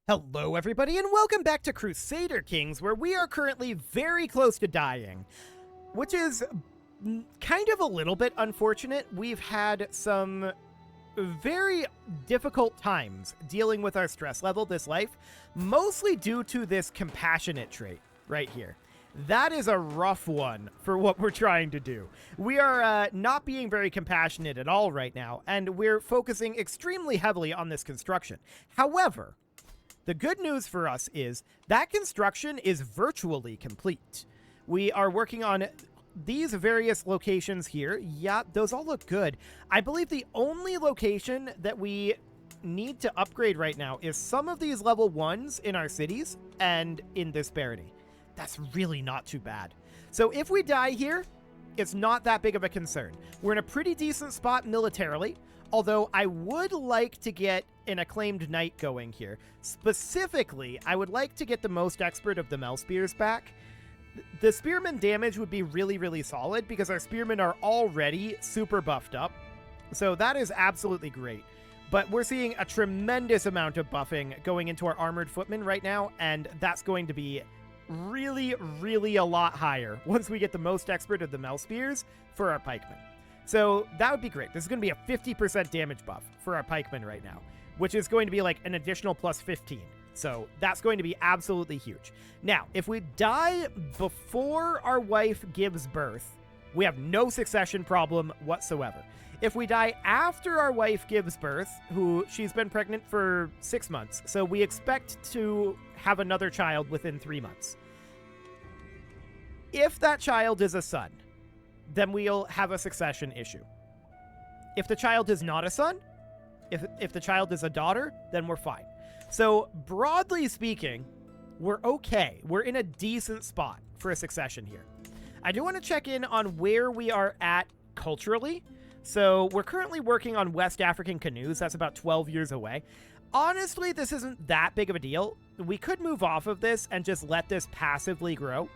Hello everybody and welcome back to Crusader Kings, where we are currently very close to dying, which is kind of a little bit unfortunate. We've had some very difficult times dealing with our stress level this life, mostly due to this compassionate trait right here. That is a rough one for what we're trying to do. We are not being very compassionate at all right now, and we're focusing extremely heavily on this construction. However, the good news for us is that construction is virtually complete. We are working on these various locations here. Yeah, those all look good. I believe the only location that we need to upgrade right now is some of these level 1s in our cities and in Disparity. That's really not too bad. So if we die here, it's not that big of a concern. We're in a pretty decent spot militarily, although I would like to get an acclaimed knight going here. Specifically, I would like to get the most expert of the Mel Spears back. The spearman damage would be really, really solid because our spearmen are already super buffed up. So that is absolutely great. But we're seeing a tremendous amount of buffing going into our armored footmen right now, and that's going to be really, really a lot higher once we get the most expert of the Mel Spears for our pikemen. So that would be great. This is going to be a 50% damage buff for our pikemen right now, which is going to be like an additional plus 15. So that's going to be absolutely huge. Now, if we die before our wife gives birth, we have no succession problem whatsoever. If we die after our wife gives birth, she's been pregnant for 6 months, so we expect to have another child within 3 months. If that child is a son, then we'll have a succession issue. If the child is not a son, if the child is a daughter, then we're fine. So broadly speaking, we're okay. We're in a decent spot for a succession here. I do want to check in on where we are at culturally. So we're currently working on West African canoes. That's about 12 years away. Honestly, this isn't that big of a deal. We could move off of this and just let this passively grow.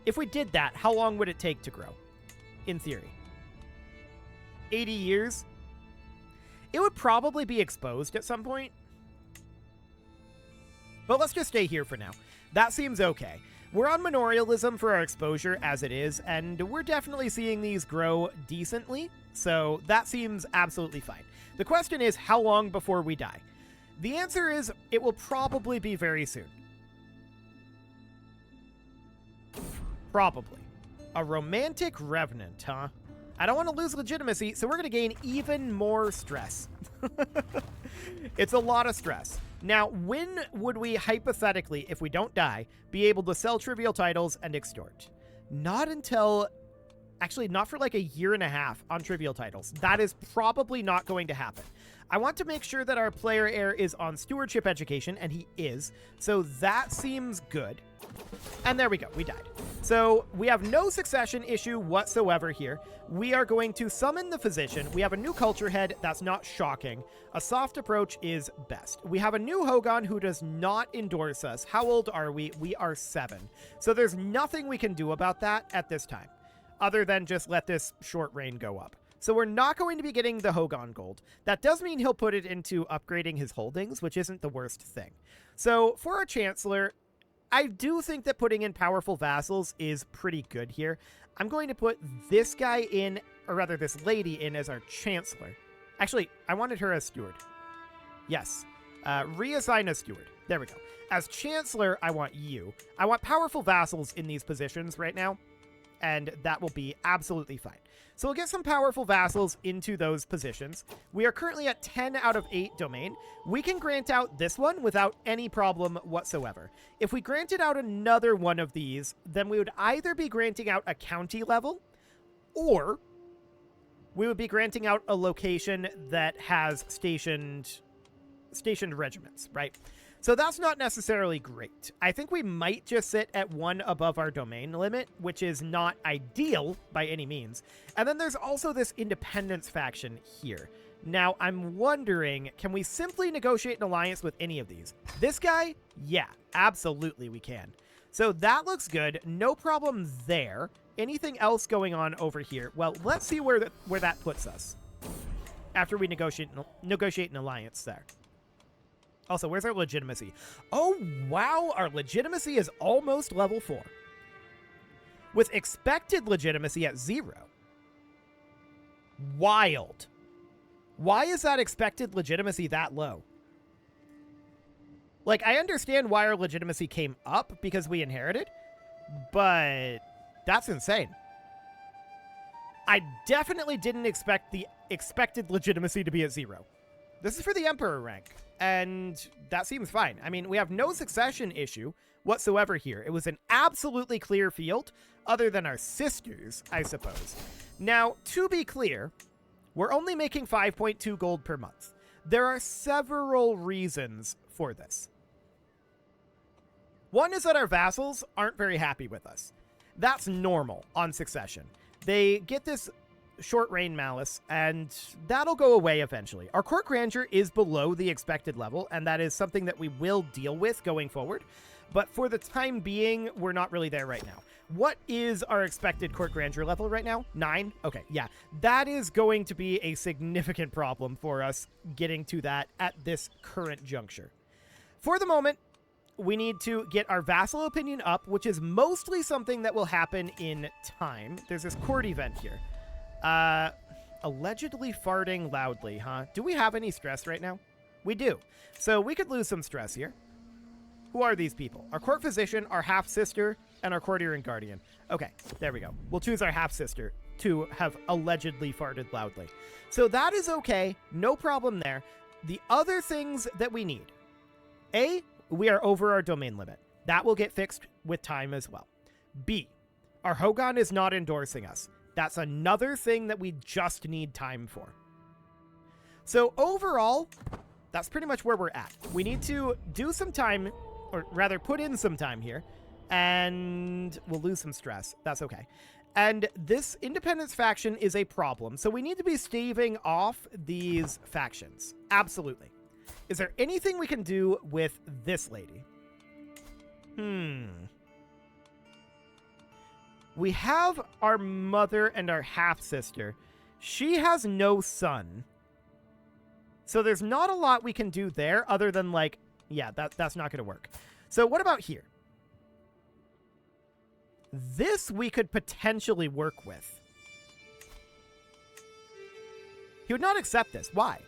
If we did that, how long would it take to grow? In theory. 80 years? It would probably be exposed at some point. But let's just stay here for now. That seems okay. We're on Memorialism for our exposure as it is, and we're definitely seeing these grow decently, so that seems absolutely fine. The question is, how long before we die? The answer is, it will probably be very soon. Probably. A romantic revenant, huh? I don't want to lose legitimacy, so we're going to gain even more stress. It's a lot of stress. Now, when would we, hypothetically, if we don't die, be able to sell trivial titles and extort? Not until... Actually, not for like a year and a half on trivial titles. That is probably not going to happen. I want to make sure that our player heir is on stewardship education, and he is. So that seems good. And there we go. We died. So we have no succession issue whatsoever here. We are going to summon the physician. We have a new culture head. That's not shocking. A soft approach is best. We have a new Hogan who does not endorse us. How old are we? We are 7. So there's nothing we can do about that at this time, other than just let this short reign go up. So we're not going to be getting the Hogan gold. That does mean he'll put it into upgrading his holdings, which isn't the worst thing. So for our Chancellor, I do think that putting in powerful vassals is pretty good here. I'm going to put this guy in, or rather this lady in, as our Chancellor. Actually, I wanted her as steward. Yes. Reassign as steward. There we go. As Chancellor, I want you. I want powerful vassals in these positions right now, and that will be absolutely fine. So we'll get some powerful vassals into those positions. We are currently at 10 out of 8 domain. We can grant out this one without any problem whatsoever. If we granted out another one of these, then we would either be granting out a county level, or we would be granting out a location that has stationed regiments, right? So that's not necessarily great. I think we might just sit at 1 above our domain limit, which is not ideal by any means. And then there's also this independence faction here. Now, I'm wondering, can we simply negotiate an alliance with any of these? This guy? Yeah, absolutely we can. So that looks good. No problem there. Anything else going on over here? Well, let's see where that puts us after we negotiate an alliance there. Also, where's our legitimacy? Oh, wow, our legitimacy is almost level 4. With expected legitimacy at 0. Wild. Why is that expected legitimacy that low? Like, I understand why our legitimacy came up because we inherited, but that's insane. I definitely didn't expect the expected legitimacy to be at 0. This is for the Emperor rank, and that seems fine. I mean, we have no succession issue whatsoever here. It was an absolutely clear field, other than our sisters, I suppose. Now, to be clear, we're only making 5.2 gold per month. There are several reasons for this. One is that our vassals aren't very happy with us. That's normal on succession. They get this short reign malice, and that'll go away eventually. Our court grandeur is below the expected level, and that is something that we will deal with going forward. But for the time being, we're not really there right now. What is our expected court grandeur level right now? 9? Okay, yeah. That is going to be a significant problem for us getting to that at this current juncture. For the moment, we need to get our vassal opinion up, which is mostly something that will happen in time. There's this court event here. Allegedly farting loudly, huh? Do we have any stress right now? We do. So we could lose some stress here. Who are these people? Our court physician, our half-sister, and our courtier and guardian. Okay, there we go. We'll choose our half-sister to have allegedly farted loudly. So that is okay. No problem there. The other things that we need. A, we are over our domain limit. That will get fixed with time as well. B, our Hogan is not endorsing us. That's another thing that we just need time for. So overall, that's pretty much where we're at. We need to do some time, or rather put in some time here, and we'll lose some stress. That's okay. And this independence faction is a problem, so we need to be staving off these factions. Absolutely. Is there anything we can do with this lady? We have our mother and our half-sister. She has no son. So there's not a lot we can do there other than, like, yeah, that's not going to work. So what about here? This we could potentially work with. He would not accept this. Why?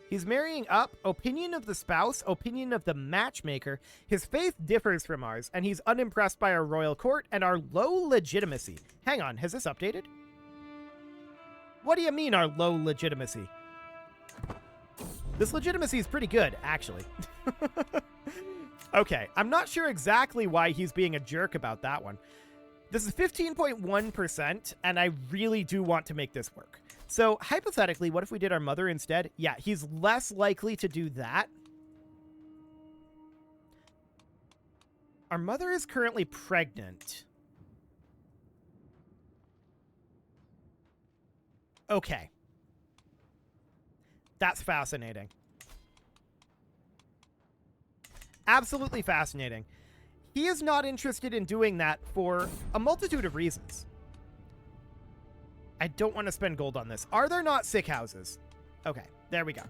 He's marrying up, opinion of the spouse, opinion of the matchmaker. His faith differs from ours, and he's unimpressed by our royal court and our low legitimacy. Hang on, has this updated? What do you mean, our low legitimacy? This legitimacy is pretty good, actually. Okay, I'm not sure exactly why he's being a jerk about that one. This is 15.1%, and I really do want to make this work. So, hypothetically, what if we did our mother instead? Yeah, he's less likely to do that. Our mother is currently pregnant. Okay. That's fascinating. Absolutely fascinating. He is not interested in doing that for a multitude of reasons. I don't want to spend gold on this. Are there not sick houses? Okay, there we go.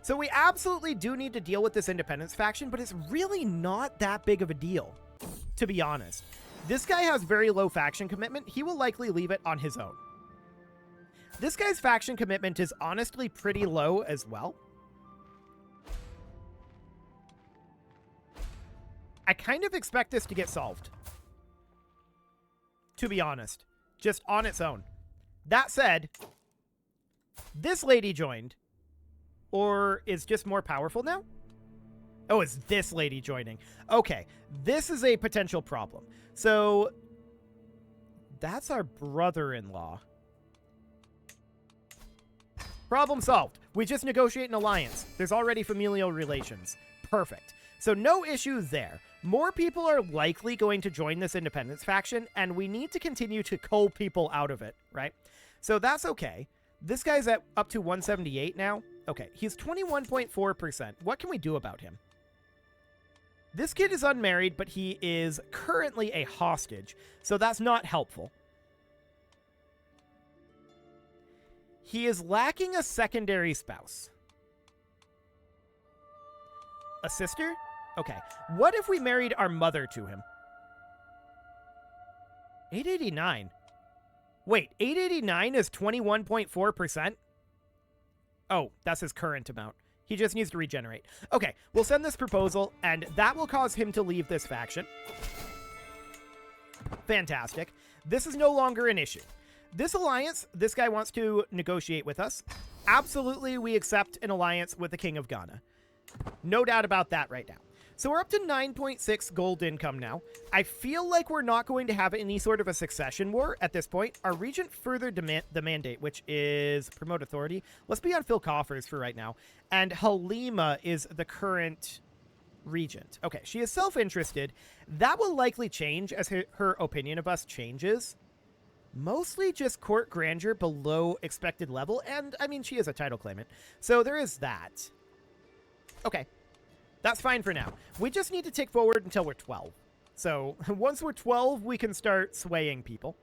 So we absolutely do need to deal with this independence faction, but it's really not that big of a deal, to be honest. This guy has very low faction commitment. He will likely leave it on his own. This guy's faction commitment is honestly pretty low as well. I kind of expect this to get solved, to be honest, just on its own. That said, this lady joined, or is just more powerful now? Oh, it's this lady joining. Okay, this is a potential problem. So, that's our brother-in-law. Problem solved. We just negotiate an alliance. There's already familial relations. Perfect. So no issue there. More people are likely going to join this independence faction, and we need to continue to cull people out of it, right? So that's okay. This guy's at up to 178 now. Okay, he's 21.4%. What can we do about him? This kid is unmarried, but he is currently a hostage, so that's not helpful. He is lacking a secondary spouse. A sister? Okay. What if we married our mother to him? 889. Wait, 889 is 21.4%? Oh, that's his current amount. He just needs to regenerate. Okay, we'll send this proposal, and that will cause him to leave this faction. Fantastic. This is no longer an issue. This alliance, this guy wants to negotiate with us. Absolutely, we accept an alliance with the King of Ghana. No doubt about that right now. So we're up to 9.6 gold income now. I feel like we're not going to have any sort of a succession war at this point. Our regent furthered the mandate, which is promote authority. Let's be on Phil Coffers for right now. And Halima is the current regent. Okay, she is self-interested. That will likely change as her opinion of us changes. Mostly just court grandeur below expected level. And, I mean, she is a title claimant. So there is that. Okay. That's fine for now. We just need to tick forward until we're 12. So once we're 12, we can start swaying people.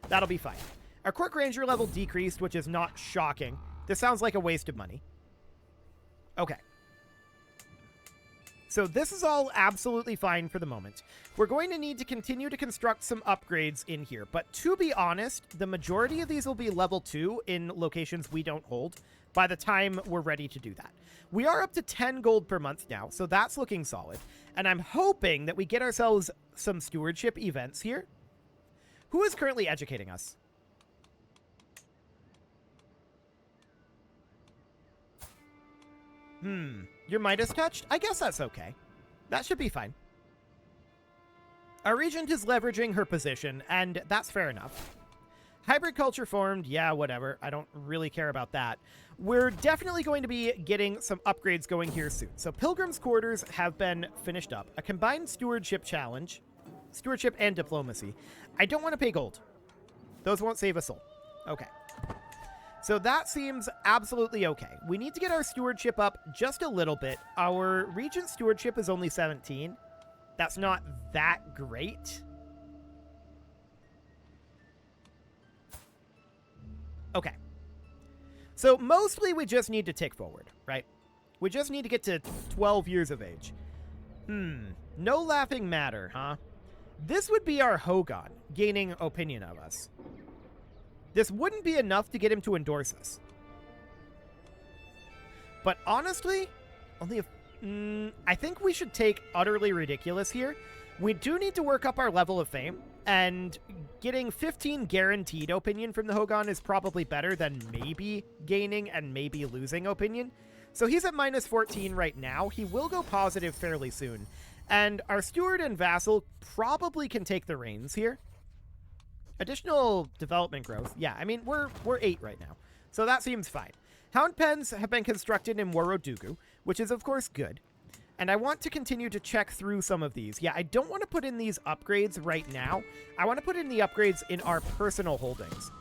That'll be fine. Our court grandeur level decreased, which is not shocking. This sounds like a waste of money. Okay. So this is all absolutely fine for the moment. We're going to need to continue to construct some upgrades in here. But to be honest, the majority of these will be level 2 in locations we don't hold by the time we're ready to do that. We are up to 10 gold per month now, so that's looking solid. And I'm hoping that we get ourselves some stewardship events here. Who is currently educating us? Your Midas touched? I guess that's okay. That should be fine. Our regent is leveraging her position, and that's fair enough. Hybrid culture formed, yeah, whatever. I don't really care about that. We're definitely going to be getting some upgrades going here soon. So Pilgrim's Quarters have been finished up. A combined stewardship challenge. Stewardship and diplomacy. I don't want to pay gold. Those won't save a soul. Okay. So that seems absolutely okay. We need to get our stewardship up just a little bit. Our regent stewardship is only 17. That's not that great. Okay. So mostly we just need to tick forward, right? We just need to get to 12 years of age. No laughing matter, huh? This would be our Hogan gaining opinion of us. This wouldn't be enough to get him to endorse us. But honestly, only I think we should take utterly ridiculous here. We do need to work up our level of fame, and getting 15 guaranteed opinion from the Hogan is probably better than maybe gaining and maybe losing opinion. So he's at minus 14 right now. He will go positive fairly soon. And our steward and vassal probably can take the reins here. Additional development growth. Yeah, I mean, we're 8 right now. So that seems fine. Hound pens have been constructed in Worodugu, which is, of course, good. And I want to continue to check through some of these. Yeah, I don't want to put in these upgrades right now. I want to put in the upgrades in our personal holdings.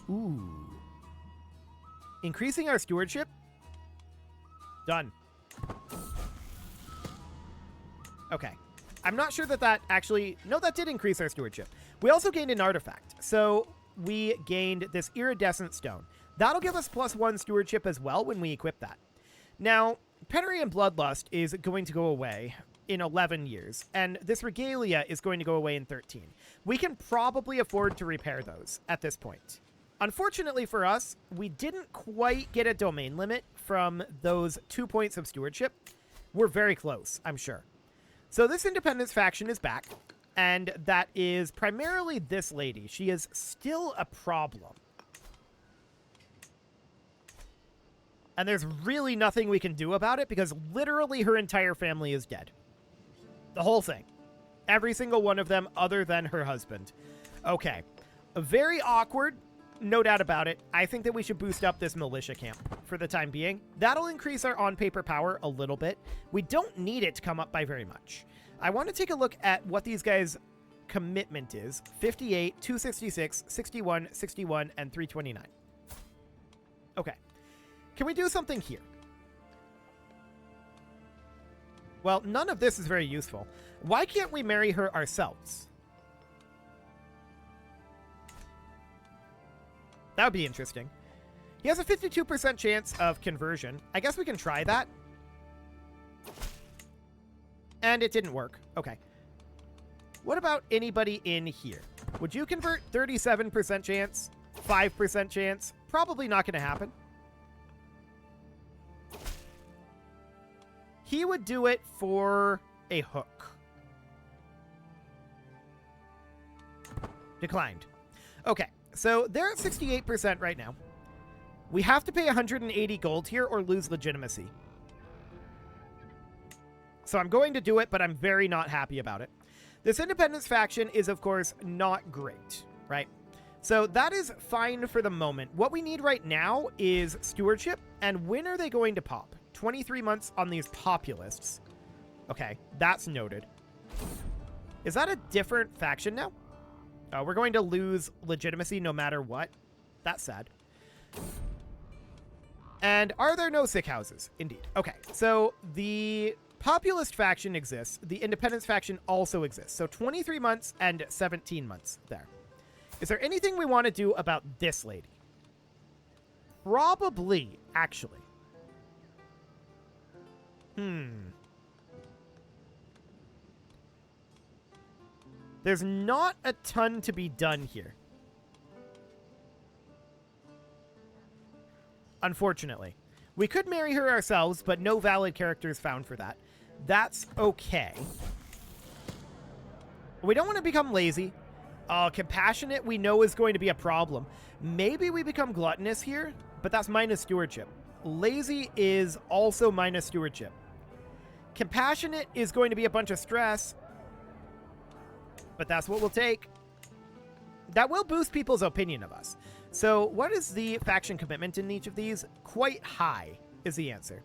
Ooh. Increasing our stewardship? Done. Okay. I'm not sure that that actually... No, that did increase our stewardship. We also gained an artifact. So we gained this iridescent stone. That'll give us +1 stewardship as well when we equip that. Now, Penury and Bloodlust is going to go away in 11 years, and this Regalia is going to go away in 13. We can probably afford to repair those at this point. Unfortunately for us, we didn't quite get a domain limit from those 2 points of stewardship. We're very close, I'm sure. So this Independence faction is back, and that is primarily this lady. She is still a problem. And there's really nothing we can do about it because literally her entire family is dead. The whole thing. Every single one of them other than her husband. Okay. Very awkward, no doubt about it. I think that we should boost up this militia camp for the time being. That'll increase our on-paper power a little bit. We don't need it to come up by very much. I want to take a look at what these guys' commitment is. 58, 266, 61, 61, and 329. Okay. Can we do something here? Well, none of this is very useful. Why can't we marry her ourselves? That would be interesting. He has a 52% chance of conversion. I guess we can try that. And it didn't work. Okay. What about anybody in here? Would you convert? 37% chance? 5% chance? Probably not going to happen. He would do it for a hook. Declined. Okay, so they're at 68% right now. We have to pay 180 gold here or lose legitimacy. So I'm going to do it, but I'm very not happy about it. This independence faction is, of course, not great, right? So that is fine for the moment. What we need right now is stewardship. And when are they going to pop? 23 months on these populists. Okay, that's noted. Is that a different faction now? We're going to lose legitimacy no matter what. That's sad. And are there no sick houses? Indeed. Okay, so the populist faction exists. The independence faction also exists. So 23 months and 17 months there. Is there anything we want to do about this lady? Probably, actually. There's not a ton to be done here. Unfortunately. We could marry her ourselves, but no valid characters found for that. That's okay. We don't want to become lazy. Compassionate, we know, is going to be a problem. Maybe we become gluttonous here, but that's minus stewardship. Lazy is also minus stewardship. Compassionate is going to be a bunch of stress, but that's what we'll take. That will boost people's opinion of us. So what is the faction commitment in each of these? Quite high is the answer.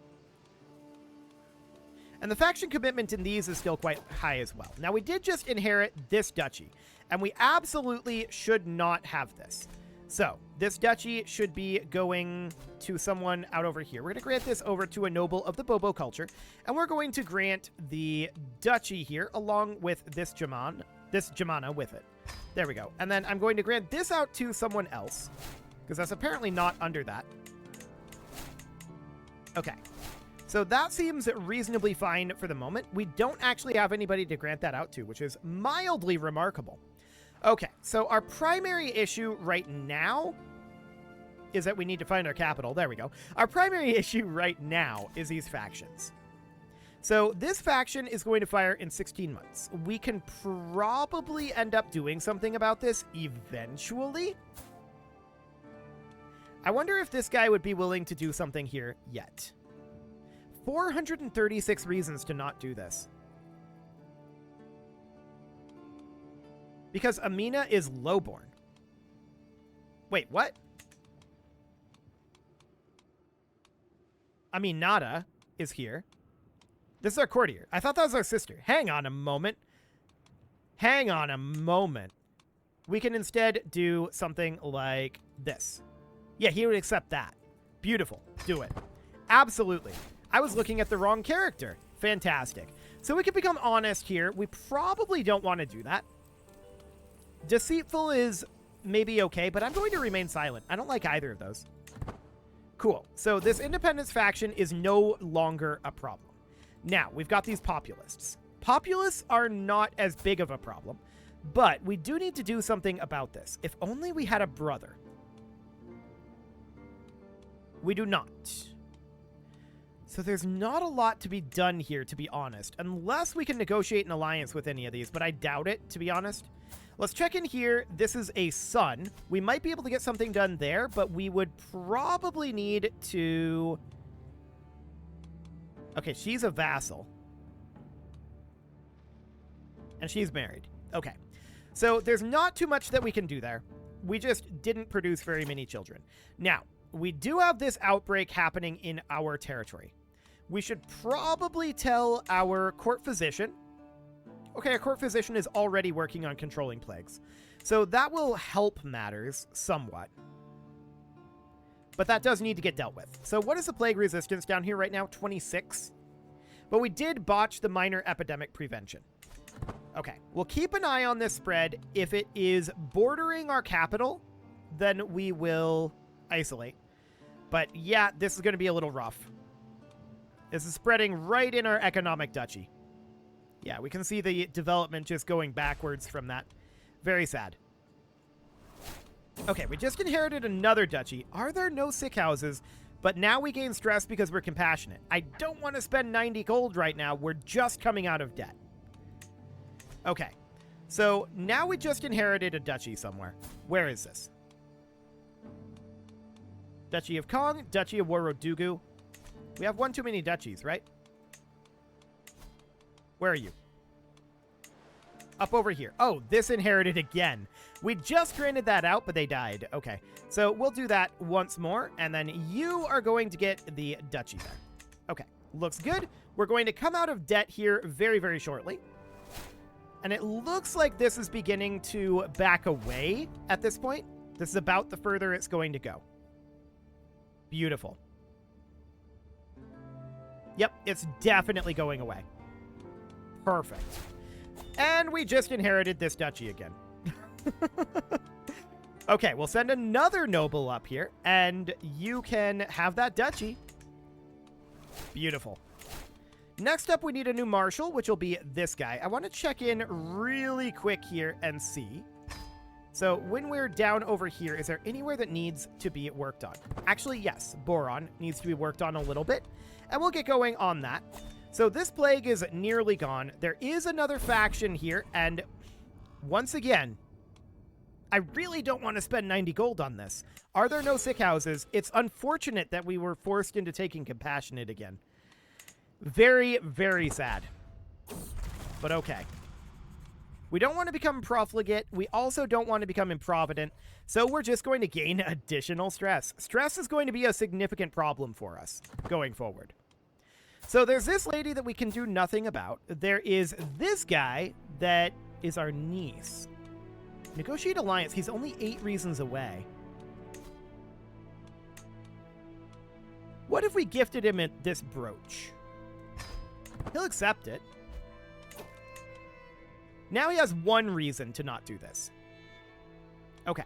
And the faction commitment in these is still quite high as well. Now, we did just inherit this duchy, and we absolutely should not have this. So this duchy should be going to someone out over here. We're going to grant this over to a noble of the Bobo culture, and we're going to grant the duchy here along with this Jamana with it. There we go. And then I'm going to grant this out to someone else, because that's apparently not under that. Okay. So that seems reasonably fine for the moment. We don't actually have anybody to grant that out to, which is mildly remarkable. Okay, so our primary issue right now is that we need to find our capital. There we go. Our primary issue right now is these factions. So this faction is going to fire in 16 months. We can probably end up doing something about this eventually. I wonder if this guy would be willing to do something here yet. 436 reasons to not do this. Because Amina is lowborn. Wait, what? Aminata is here. This is our courtier. I thought that was our sister. Hang on a moment. Hang on a moment. We can instead do something like this. Yeah, he would accept that. Beautiful. Do it. Absolutely. I was looking at the wrong character. Fantastic. So we can become honest here. We probably don't want to do that. Deceitful is maybe okay, but I'm going to remain silent. I don't like either of those. Cool. So this independence faction is no longer a problem. Now, we've got these populists. Populists are not as big of a problem, but we do need to do something about this. If only we had a brother. We do not. So there's not a lot to be done here, to be honest, unless we can negotiate an alliance with any of these, but I doubt it, to be honest. Let's check in here. This is a son. We might be able to get something done there, but we would probably need to... Okay, she's a vassal. And she's married. Okay. So there's not too much that we can do there. We just didn't produce very many children. Now, we do have this outbreak happening in our territory. We should probably tell our court physician. Okay, our court physician is already working on controlling plagues. So that will help matters somewhat. But that does need to get dealt with. So what is the plague resistance down here right now? 26. But we did botch the minor epidemic prevention. Okay, we'll keep an eye on this spread. If it is bordering our capital, then we will isolate. But yeah, this is going to be a little rough. This is spreading right in our economic duchy. Yeah, we can see the development just going backwards from that. Very sad. Okay, we just inherited another duchy. Are there no sick houses? But now we gain stress because we're compassionate. I don't want to spend 90 gold right now. We're just coming out of debt. Okay, so now we just inherited a duchy somewhere. Where is this? Duchy of Kong, Duchy of Worodugu. We have one too many duchies, right? Where are you? Up over here. Oh, this inherited again. We just granted that out, but they died. Okay, so we'll do that once more, and then you are going to get the duchy there. Okay, looks good. We're going to come out of debt here very, very shortly. And it looks like this is beginning to back away at this point. This is about the further it's going to go. Beautiful. Yep, it's definitely going away. Perfect. And we just inherited this duchy again. Okay, we'll send another noble up here, and you can have that duchy. Beautiful. Next up, we need a new marshal, which will be this guy. I want to check in really quick here and see. So when we're down over here, is there anywhere that needs to be worked on? Actually, yes, Boron needs to be worked on a little bit, and we'll get going on that. So this plague is nearly gone. There is another faction here, and once again, I really don't want to spend 90 gold on this. Are there no sick houses? It's unfortunate that we were forced into taking compassionate again. Very, very sad. But okay. We don't want to become profligate. We also don't want to become improvident. So we're just going to gain additional stress. Stress is going to be a significant problem for us going forward. So there's this lady that we can do nothing about. There is this guy that is our niece. Negotiate alliance. He's only 8 reasons away. What if we gifted him this brooch? He'll accept it. Now he has 1 reason to not do this. Okay.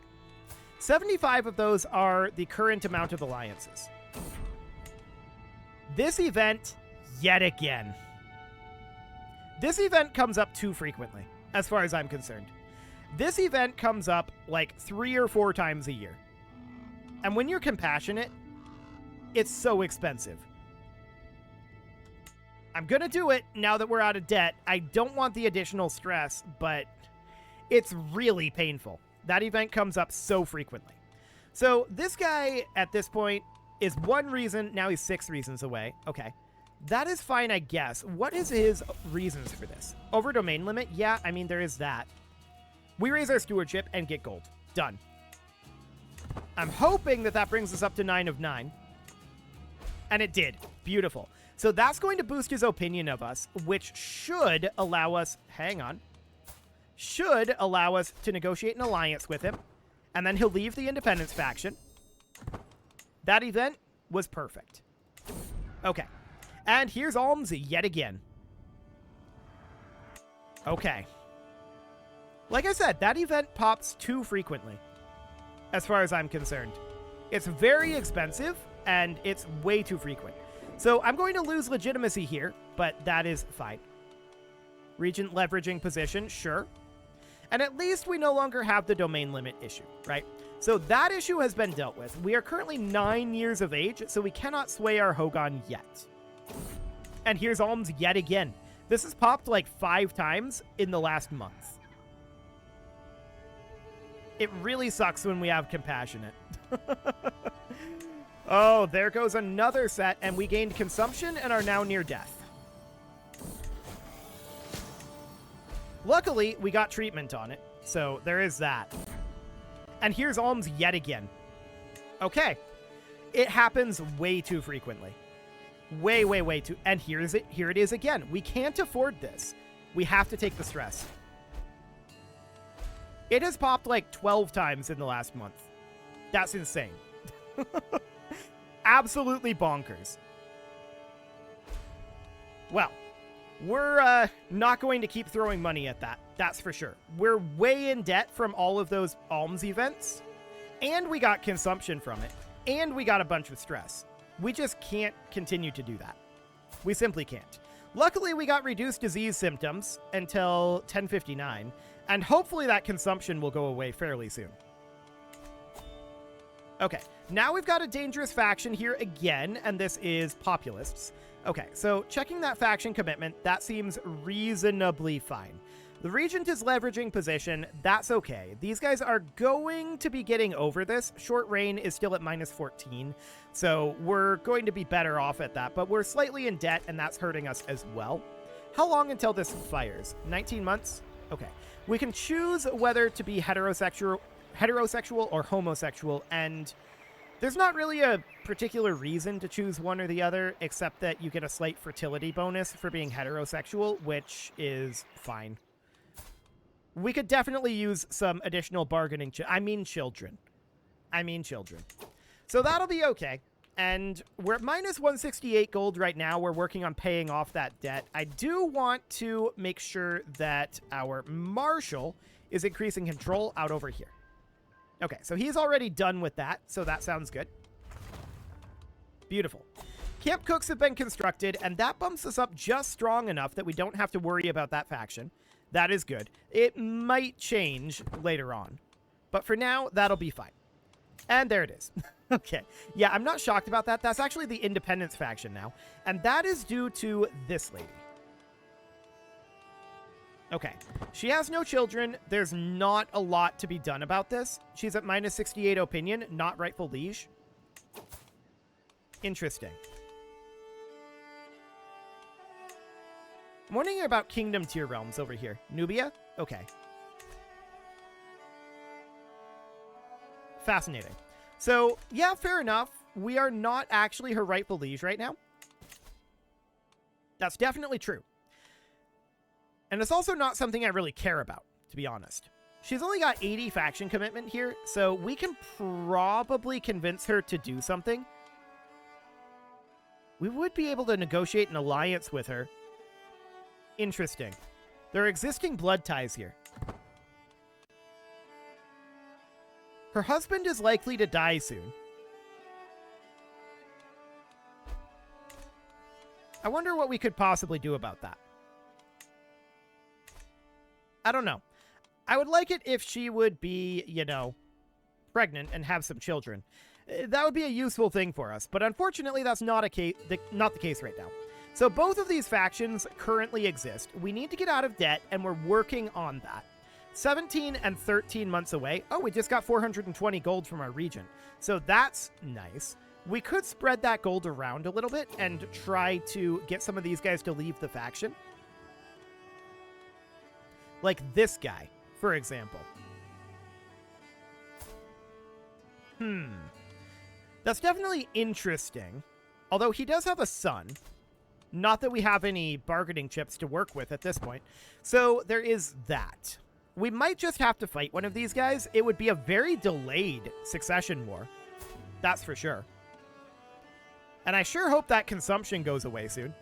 75 of those are the current amount of alliances. This event, yet again. This event comes up too frequently, as far as I'm concerned. This event comes up like 3 or 4 times a year. And when you're compassionate, it's so expensive. I'm going to do it now that we're out of debt. I don't want the additional stress, but it's really painful. That event comes up so frequently. So this guy at this point is 1 reason. Now he's 6 reasons away. Okay. That is fine, I guess. What is his reasons for this? Over domain limit? Yeah, I mean, there is that. We raise our stewardship and get gold. Done. I'm hoping that that brings us up to 9 of 9. And it did. Beautiful. So that's going to boost his opinion of us, which should allow us, hang on, should allow us to negotiate an alliance with him. And then he'll leave the independence faction. That event was perfect. Okay. And here's alms yet again. Okay. Like I said, that event pops too frequently, as far as I'm concerned. It's very expensive, and it's way too frequent. So I'm going to lose legitimacy here, but that is fine. Regent leveraging position, sure. And at least we no longer have the domain limit issue, right? So that issue has been dealt with. We are currently 9 years of age, so we cannot sway our Hogan yet. And here's alms yet again. This has popped like 5 times in the last month. It really sucks when we have compassionate. Oh, there goes another set, and we gained consumption and are now near death. Luckily, we got treatment on it, so there is that. And here's alms yet again. Okay. It happens way too frequently. Way, way, way too. And here it is again. We can't afford this. We have to take the stress. It has popped like 12 times in the last month. That's insane. Absolutely bonkers. Well, we're not going to keep throwing money at that. That's for sure. We're way in debt from all of those alms events. And we got consumption from it. And we got a bunch of stress. We just can't continue to do that. We simply can't. Luckily, we got reduced disease symptoms until 10:59, and hopefully that consumption will go away fairly soon. Okay, now we've got a dangerous faction here again, and this is populists. Okay, so checking that faction commitment, that seems reasonably fine. The Regent is leveraging position. That's okay. These guys are going to be getting over this. Short reign is still at -14, so we're going to be better off at that, but we're slightly in debt, and that's hurting us as well. How long until this fires? 19 months? Okay. We can choose whether to be heterosexual or homosexual, and there's not really a particular reason to choose one or the other, except that you get a slight fertility bonus for being heterosexual, which is fine. We could definitely use some additional bargaining. I mean children. So that'll be okay. And we're at -168 gold right now. We're working on paying off that debt. I do want to make sure that our marshal is increasing control out over here. Okay, so he's already done with that, so that sounds good. Beautiful. Camp cooks have been constructed, and that bumps us up just strong enough that we don't have to worry about that faction. That is good. It might change later on, but for now, that'll be fine. And there it is. Okay. Yeah, I'm not shocked about that. That's actually the Independence faction now, and that is due to this lady. Okay. She has no children. There's not a lot to be done about this. She's at -68 opinion, not rightful liege. Interesting. I'm wondering about kingdom tier realms over here. Nubia? Okay. Fascinating. So, yeah, fair enough. We are not actually her rightful liege right now. That's definitely true. And it's also not something I really care about, to be honest. She's only got 80 faction commitment here, so we can probably convince her to do something. We would be able to negotiate an alliance with her. Interesting. There are existing blood ties here. Her husband is likely to die soon. I wonder what we could possibly do about that. I don't know. I would like it if she would be, you know, pregnant and have some children. That would be a useful thing for us, but unfortunately that's not the case right now. So both of these factions currently exist. We need to get out of debt, and we're working on that. 17 and 13 months away. Oh, we just got 420 gold from our region. So that's nice. We could spread that gold around a little bit and try to get some of these guys to leave the faction. Like this guy, for example. That's definitely interesting. Although he does have a son. Not that we have any bargaining chips to work with at this point. So there is that. We might just have to fight one of these guys. It would be a very delayed succession war. That's for sure. And I sure hope that consumption goes away soon.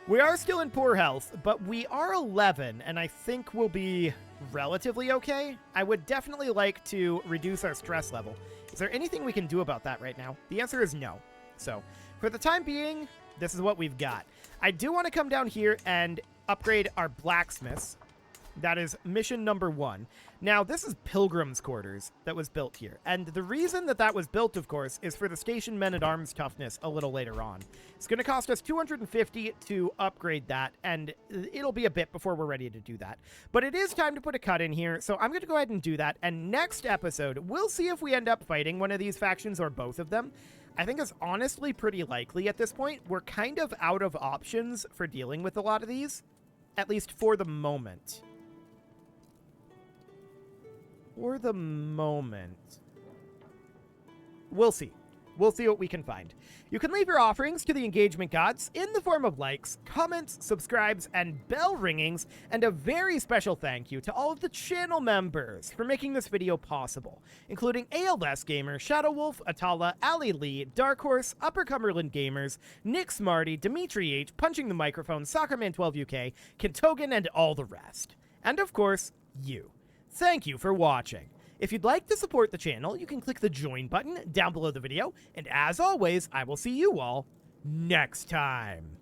We are still in poor health, but we are 11, and I think we'll be relatively okay. I would definitely like to reduce our stress level. Is there anything we can do about that right now? The answer is no. So, for the time being, this is what we've got. I do want to come down here and upgrade our blacksmiths. That is mission number 1. Now, this is Pilgrim's Quarters that was built here. And the reason that that was built, of course, is for the station men-at-arms toughness a little later on. It's going to cost us 250 to upgrade that, and it'll be a bit before we're ready to do that. But it is time to put a cut in here, so I'm going to go ahead and do that. And next episode, we'll see if we end up fighting one of these factions or both of them. I think it's honestly pretty likely at this point. We're kind of out of options for dealing with a lot of these, at least for the moment. For the moment. We'll see. We'll see what we can find. You can leave your offerings to the engagement gods in the form of likes, comments, subscribes, and bell ringings, and a very special thank you to all of the channel members for making this video possible, including ALS Gamer, Shadow Wolf, Atala, Ali Lee, Dark Horse, Upper Cumberland Gamers, Nick Smarty, Dimitri H, Punching the Microphone, Soccerman12UK, Kentogan, and all the rest. And of course, you. Thank you for watching. If you'd like to support the channel, you can click the join button down below the video, and as always, I will see you all next time.